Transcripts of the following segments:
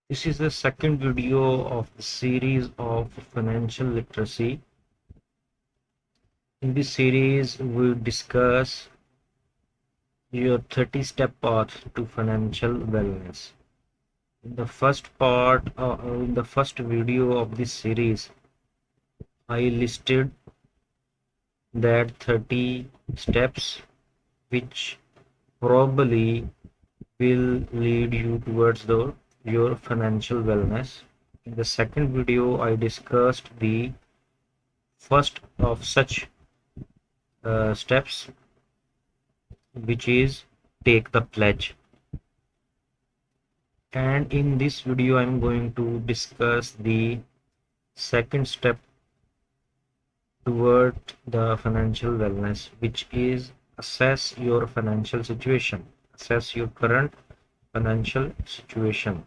This is the second video of the series of financial literacy. In this series, we'll discuss your 30-step path to financial wellness. In the first video of this series, I listed that 30 steps which probably will lead you towards your financial wellness. In the second video, I discussed the first of such steps, which is take the pledge. And in this video, I'm going to discuss the second step toward the financial wellness, which is assess your financial situation, assess your current financial situation.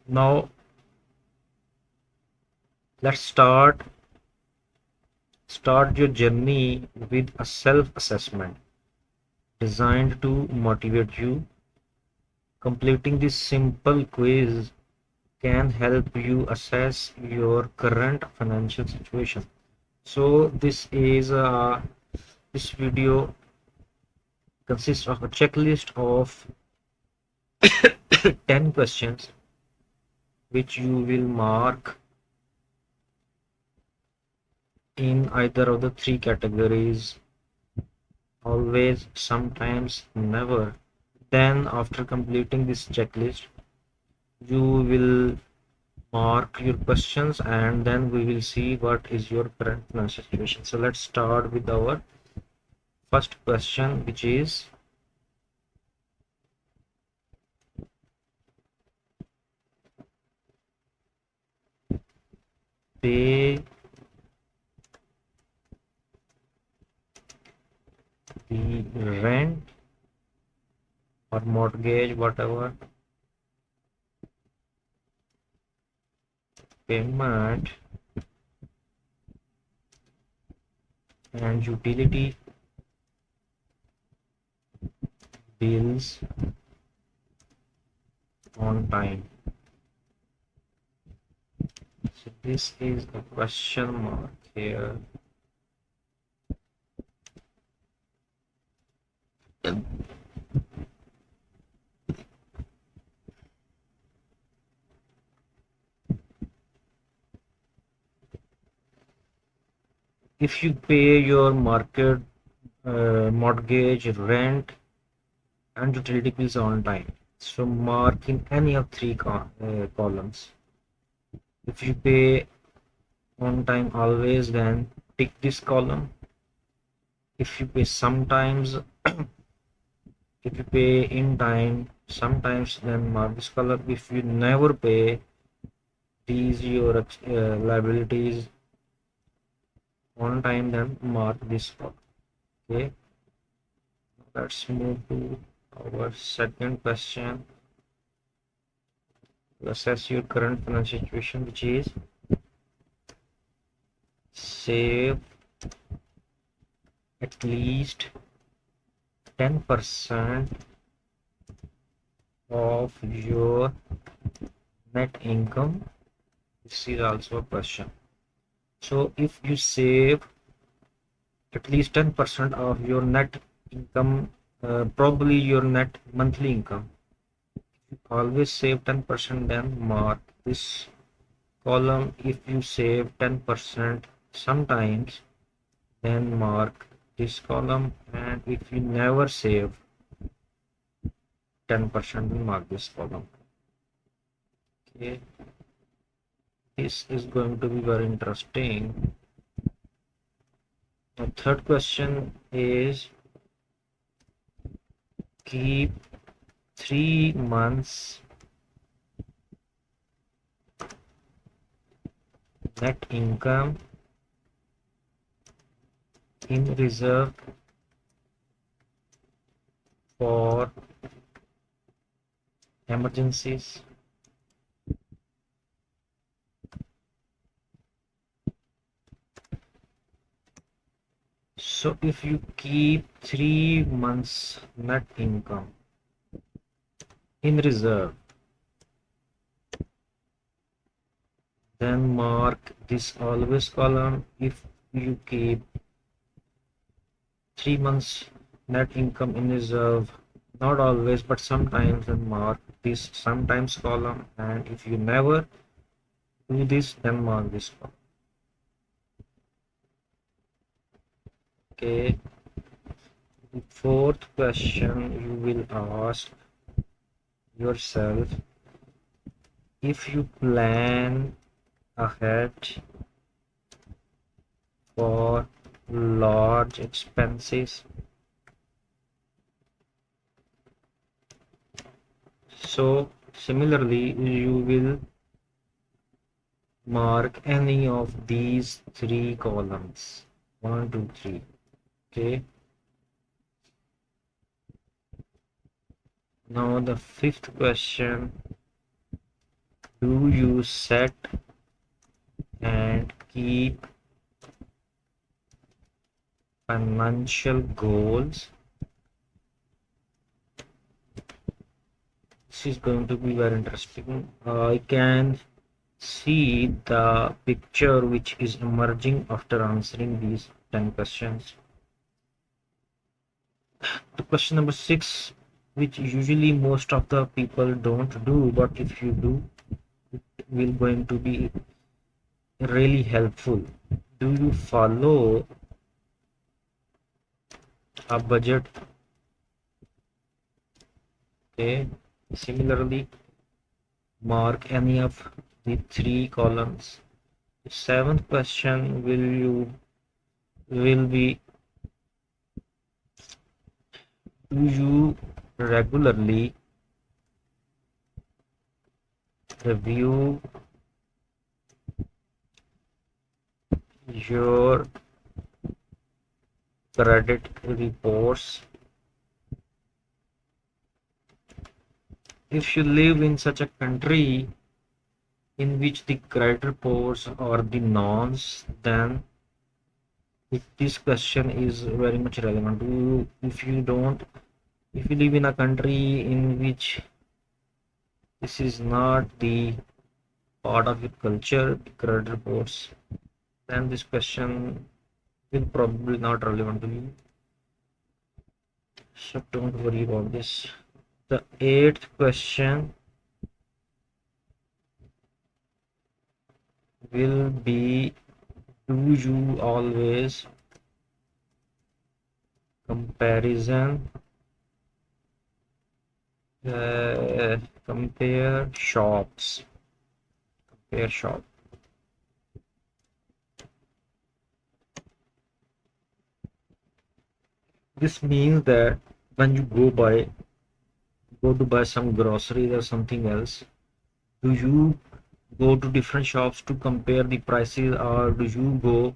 Now, let's start your journey with a self-assessment designed to motivate you. Completing this simple quiz can help you assess your current financial situation. So this video consists of a checklist of 10 questions which you will mark in either of the three categories: always, sometimes, never. Then after completing this checklist, you will mark your questions and then we will see what is your current financial situation. So let's start with our first question, which is pay the rent or mortgage, whatever payment and utility bills on time. So this is a question mark here. If you pay your mortgage, rent, and utility bills on time, so mark in any of three columns. If you pay on time always, then tick this column. If you pay sometimes, if you pay in time sometimes, then mark this column. If you never pay these your liabilities on time, then mark this column. Okay, let's move to our second question. Assess your current financial situation, which is save at least 10% of your net income. This is also a question. So if you save at least 10% of your net income, probably your net monthly income, you always save 10%, then mark this column. If you save 10% sometimes, then mark this column, and if you never save 10%, then mark this column. Okay, this is going to be very interesting. The third question is keep 3 months net income in reserve for emergencies. So if you keep 3 months net income in reserve, then mark this always column. If you keep 3 months net income in reserve, not always but sometimes, then mark this sometimes column, and if you never do this, then mark this column. Okay, the fourth question you will ask yourself: if you plan ahead for large expenses, so similarly you will mark any of these three columns, 1 2 3. Okay, now the fifth question: do you set and keep financial goals? This is going to be very interesting. I can see the picture which is emerging after answering these 10 questions. The question number 6, which usually most of the people don't do, but if you do, it will going to be really helpful. Do you follow a budget? Okay, similarly mark any of the three columns. The seventh question will be: do you regularly review your credit reports? If you live in such a country in which the credit reports are the norms, then this question is very much relevant. If you don't, if you live in a country in which this is not the part of your culture, the credit reports, then this question will probably not relevant to you. So don't worry about this. The eighth question will be: do you always comparison compare shops? Compare shop. This means that when you go to buy some groceries or something else, do you go to different shops to compare the prices, or do you go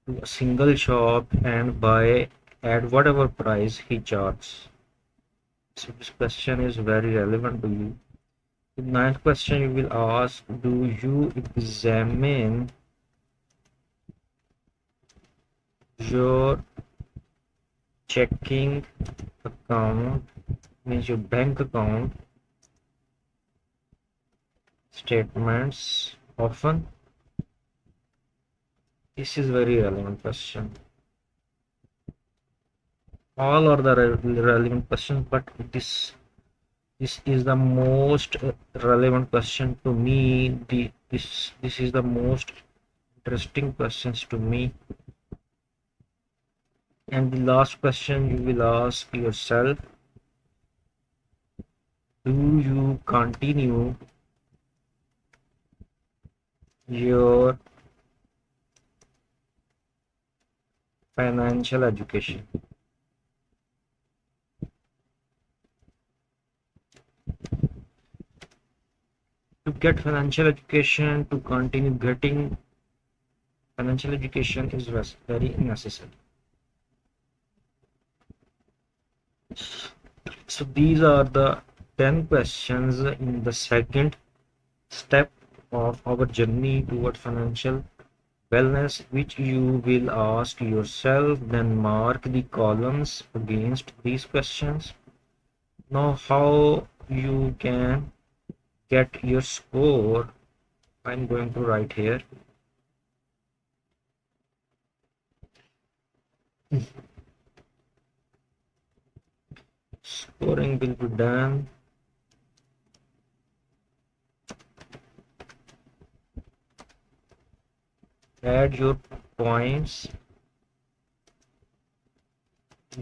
to a single shop and buy at whatever price he charges? So this question is very relevant to you. The ninth question you will ask: do you examine your checking account, means your bank account statements often? This is very relevant question. All are the relevant questions, but this is the most relevant question to me. This is the most interesting questions to me. And the last question you will ask yourself: do you continue your financial education? To get financial education, to continue getting financial education is very necessary. So these are the 10 questions in the second step of our journey toward financial wellness, which you will ask yourself, then mark the columns against these questions. Now how you can get your score I'm going to write here. Scoring will be done. Add your points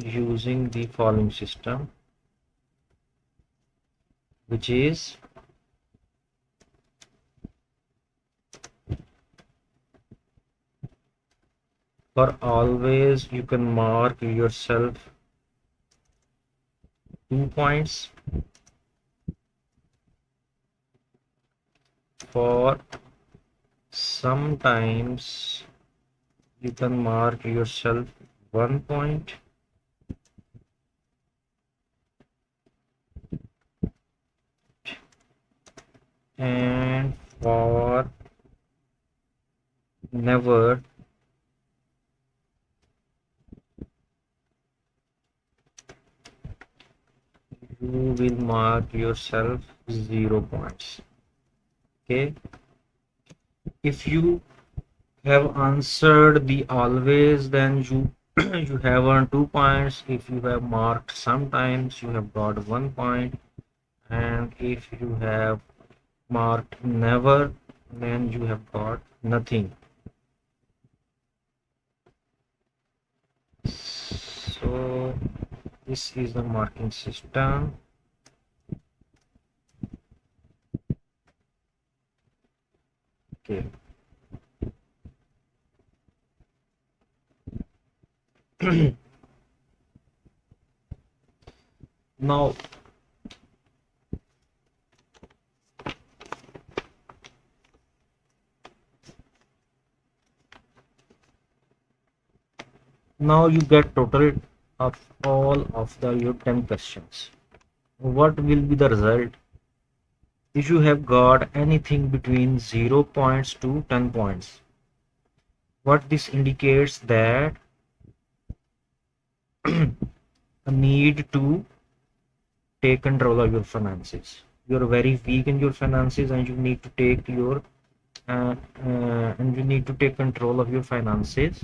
using the following system, which is for always you can mark yourself 2 points, for sometimes you can mark yourself 1 point, and for never you will mark yourself 0 points. Okay, if you have answered the always, then you you have earned 2 points. If you have marked sometimes, you have got 1 point, and if you have marked never, then you have got nothing. So this is the marking system. Okay. Now you get total of all of your 10 questions. What will be the result if you have got anything between 0 points to 10 points? What this indicates that a need to take control of your finances. You're very weak in your finances, and you need to take your and you need to take control of your finances.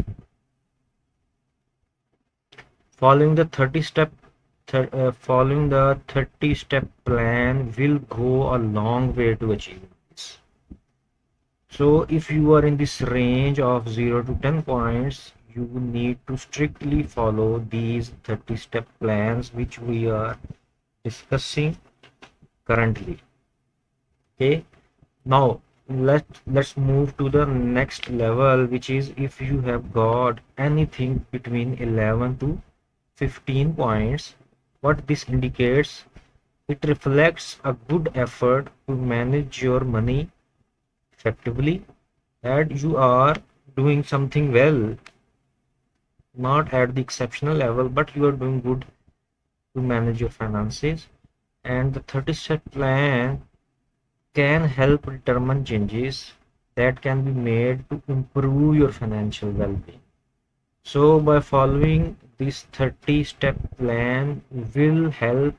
Following the 30-step plan will go a long way to achieve this. So if you are in this range of 0 to 10 points, you need to strictly follow these 30-step plans which we are discussing currently. Okay, now let's move to the next level, which is if you have got anything between 11 to 15 points. What this indicates, it reflects a good effort to manage your money effectively, and you are doing something well, not at the exceptional level, but you are doing good to manage your finances. And the 30-step plan can help determine changes that can be made to improve your financial well-being. So by following this 30-step plan will help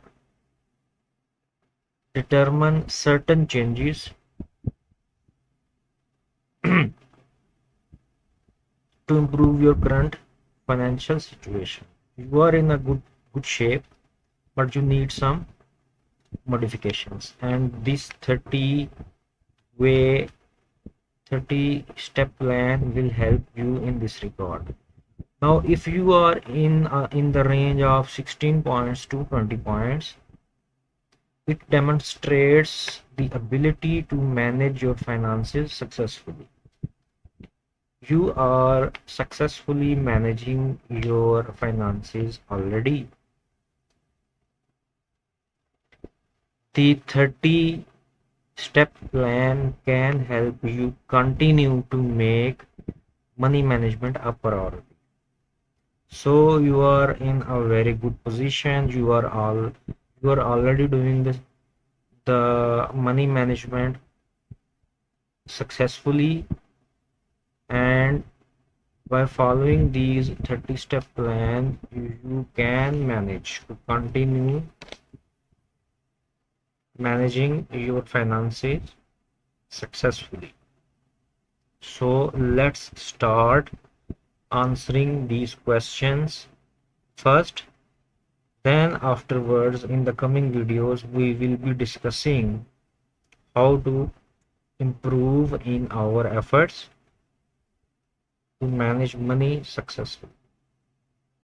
determine certain changes to improve your current financial situation. You are in a good shape, but you need some modifications, and this 30-step plan will help you in this regard. Now if you are in the range of 16 points to 20 points, it demonstrates the ability to manage your finances successfully. You are successfully managing your finances already. The 30-step plan can help you continue to make money management a priority. So you are in a very good position. You are already doing the money management successfully, and by following these 30-step plan, you can manage to continue managing your finances successfully. So let's start answering these questions first. Then afterwards, in the coming videos, we will be discussing how to improve in our efforts to manage money successfully.